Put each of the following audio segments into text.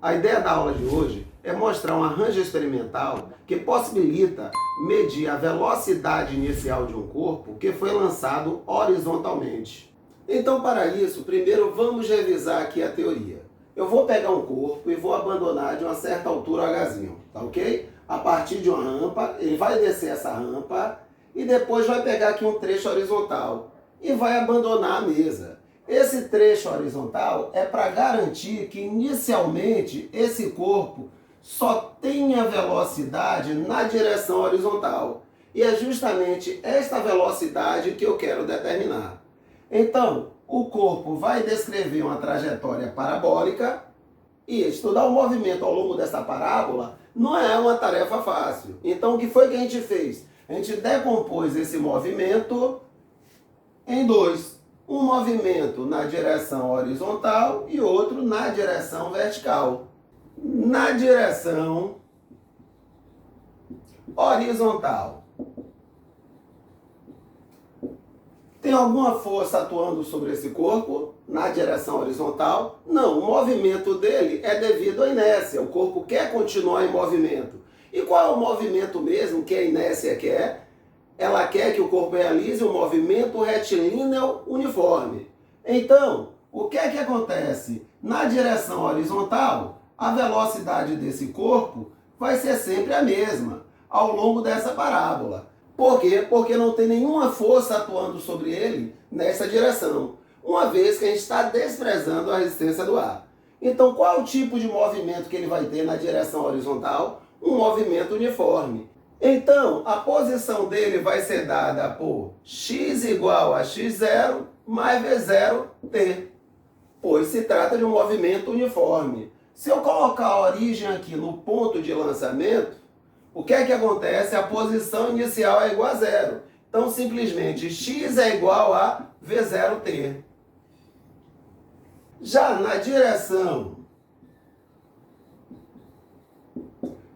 A ideia da aula de hoje é mostrar um arranjo experimental que possibilita medir a velocidade inicial de um corpo que foi lançado horizontalmente. Então, para isso, primeiro vamos revisar aqui a teoria. Eu vou pegar um corpo e vou abandonar de uma certa altura o Hzinho, tá ok? A partir de uma rampa, ele vai descer essa rampa e depois vai pegar aqui um trecho horizontal e vai abandonar a mesa. Esse trecho horizontal é para garantir que inicialmente esse corpo só tenha velocidade na direção horizontal. E é justamente esta velocidade que eu quero determinar. Então, o corpo vai descrever uma trajetória parabólica e estudar o movimento ao longo dessa parábola não é uma tarefa fácil. Então, o que foi que a gente fez? A gente decompôs esse movimento em dois. Um movimento na direção horizontal e outro na direção vertical. Na direção horizontal, tem alguma força atuando sobre esse corpo na direção horizontal? Não, o movimento dele é devido à inércia. O corpo quer continuar em movimento. E qual é o movimento mesmo que a inércia quer? Ela quer que o corpo realize um movimento retilíneo uniforme. Então, o que é que acontece? Na direção horizontal, a velocidade desse corpo vai ser sempre a mesma ao longo dessa parábola. Por quê? Porque não tem nenhuma força atuando sobre ele nessa direção, uma vez que a gente está desprezando a resistência do ar. Então, qual é o tipo de movimento que ele vai ter na direção horizontal? Um movimento uniforme. Então, a posição dele vai ser dada por x igual a x0 mais v0t, pois se trata de um movimento uniforme. Se eu colocar a origem aqui no ponto de lançamento, o que é que acontece? A posição inicial é igual a zero. Então, simplesmente, x é igual a v0t. Já na direção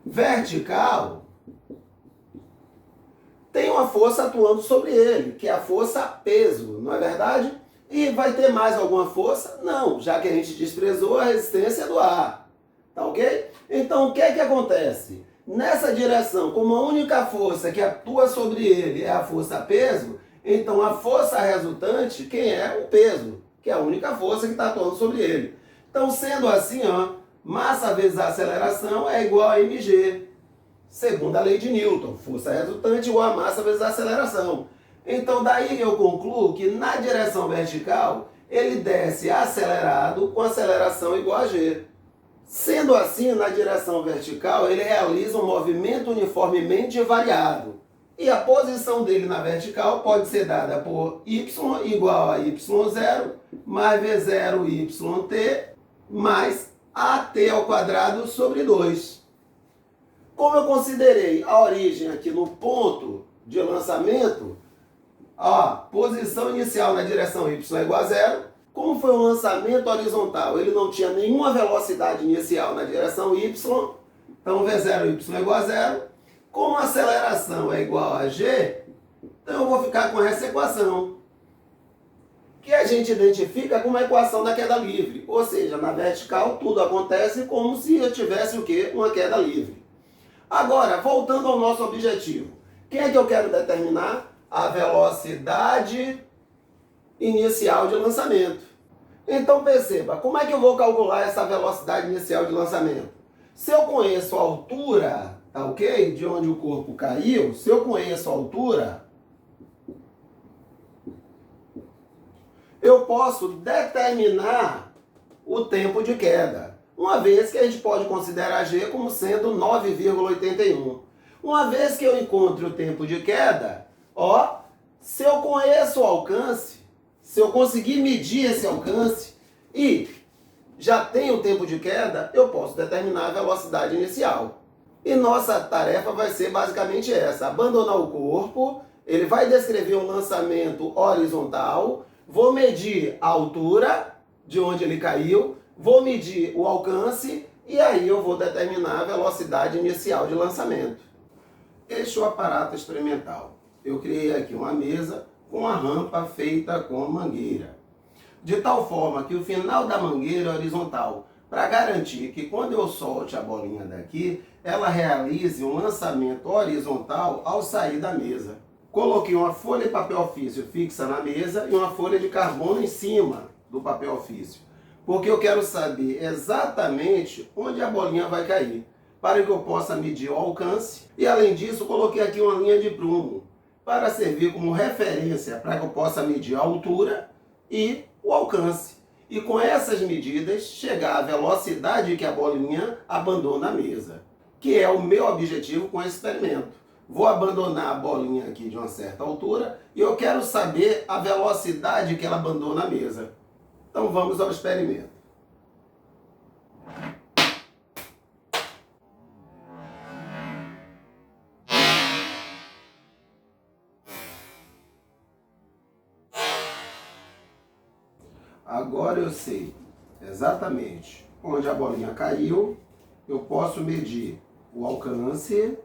vertical, tem uma força atuando sobre ele, que é a força peso, não é verdade? E vai ter mais alguma força? Não, já que a gente desprezou a resistência do ar. Tá ok? Então, o que é que acontece? Nessa direção, como a única força que atua sobre ele é a força peso, então a força resultante, quem é? O peso, que é a única força que está atuando sobre ele. Então, sendo assim, ó, massa vezes a aceleração é igual a mg. Segundo a lei de Newton, força resultante igual a massa vezes a aceleração. Então, daí eu concluo que na direção vertical, ele desce acelerado com aceleração igual a g. Sendo assim, na direção vertical, ele realiza um movimento uniformemente variado. E a posição dele na vertical pode ser dada por y igual a y0 mais v0yt mais at ao quadrado sobre 2. Como eu considerei a origem aqui no ponto de lançamento, a posição inicial na direção y é igual a zero. Como foi um lançamento horizontal, ele não tinha nenhuma velocidade inicial na direção y, então v0y é igual a zero. Como a aceleração é igual a g, então eu vou ficar com essa equação, que a gente identifica como a equação da queda livre. Ou seja, na vertical tudo acontece como se eu tivesse o quê? Uma queda livre. Agora, voltando ao nosso objetivo. Quem é que eu quero determinar? A velocidade inicial de lançamento. Então perceba, como é que eu vou calcular essa velocidade inicial de lançamento? Se eu conheço a altura, tá ok? De onde o corpo caiu, se eu conheço a altura, eu posso determinar o tempo de queda. Uma vez que a gente pode considerar g como sendo 9,81. Uma vez que eu encontre o tempo de queda, ó, se eu conheço o alcance, se eu conseguir medir esse alcance e já tenho o tempo de queda, eu posso determinar a velocidade inicial. E nossa tarefa vai ser basicamente essa: abandonar o corpo, ele vai descrever um lançamento horizontal, vou medir a altura de onde ele caiu, vou medir o alcance e aí eu vou determinar a velocidade inicial de lançamento. Este é o aparato experimental. Eu criei aqui uma mesa com a rampa feita com mangueira, de tal forma que o final da mangueira é horizontal. para garantir que quando eu solte a bolinha daqui, ela realize um lançamento horizontal ao sair da mesa. Coloquei uma folha de papel ofício fixa na mesa e uma folha de carbono em cima do papel ofício, porque eu quero saber exatamente onde a bolinha vai cair, para que eu possa medir o alcance. E além disso, coloquei aqui uma linha de prumo, para servir como referência para que eu possa medir a altura e o alcance. E com essas medidas, chegar à velocidade que a bolinha abandona a mesa, que é o meu objetivo com esse experimento. Vou abandonar a bolinha aqui de uma certa altura e eu quero saber a velocidade que ela abandona a mesa. Então vamos ao experimento. Agora eu sei exatamente onde a bolinha caiu, eu posso medir o alcance,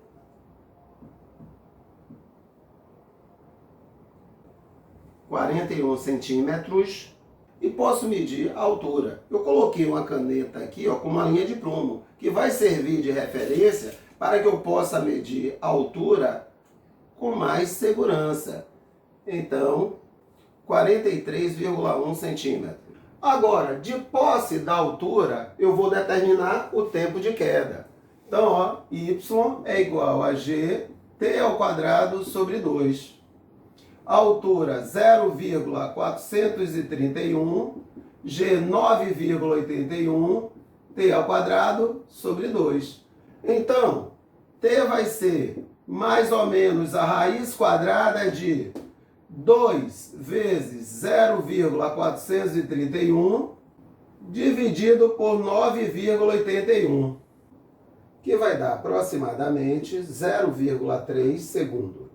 41 centímetros, e posso medir a altura. Eu coloquei uma caneta aqui, ó, com uma linha de prumo, que vai servir de referência para que eu possa medir a altura com mais segurança. Então, 43,1 centímetros. Agora, de posse da altura, eu vou determinar o tempo de queda. Então, ó, y é igual a g t ao quadrado sobre 2. A altura 0,431, g 9,81, t ao quadrado sobre 2. Então, t vai ser mais ou menos a raiz quadrada de 2 vezes 0,431 dividido por 9,81, que vai dar aproximadamente 0,3 segundo.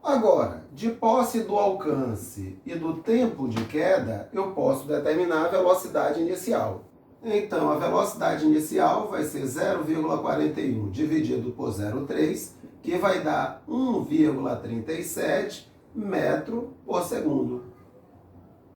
Agora, de posse do alcance e do tempo de queda, eu posso determinar a velocidade inicial. Então, a velocidade inicial vai ser 0,41 dividido por 0,3, que vai dar 1,37 metro por segundo.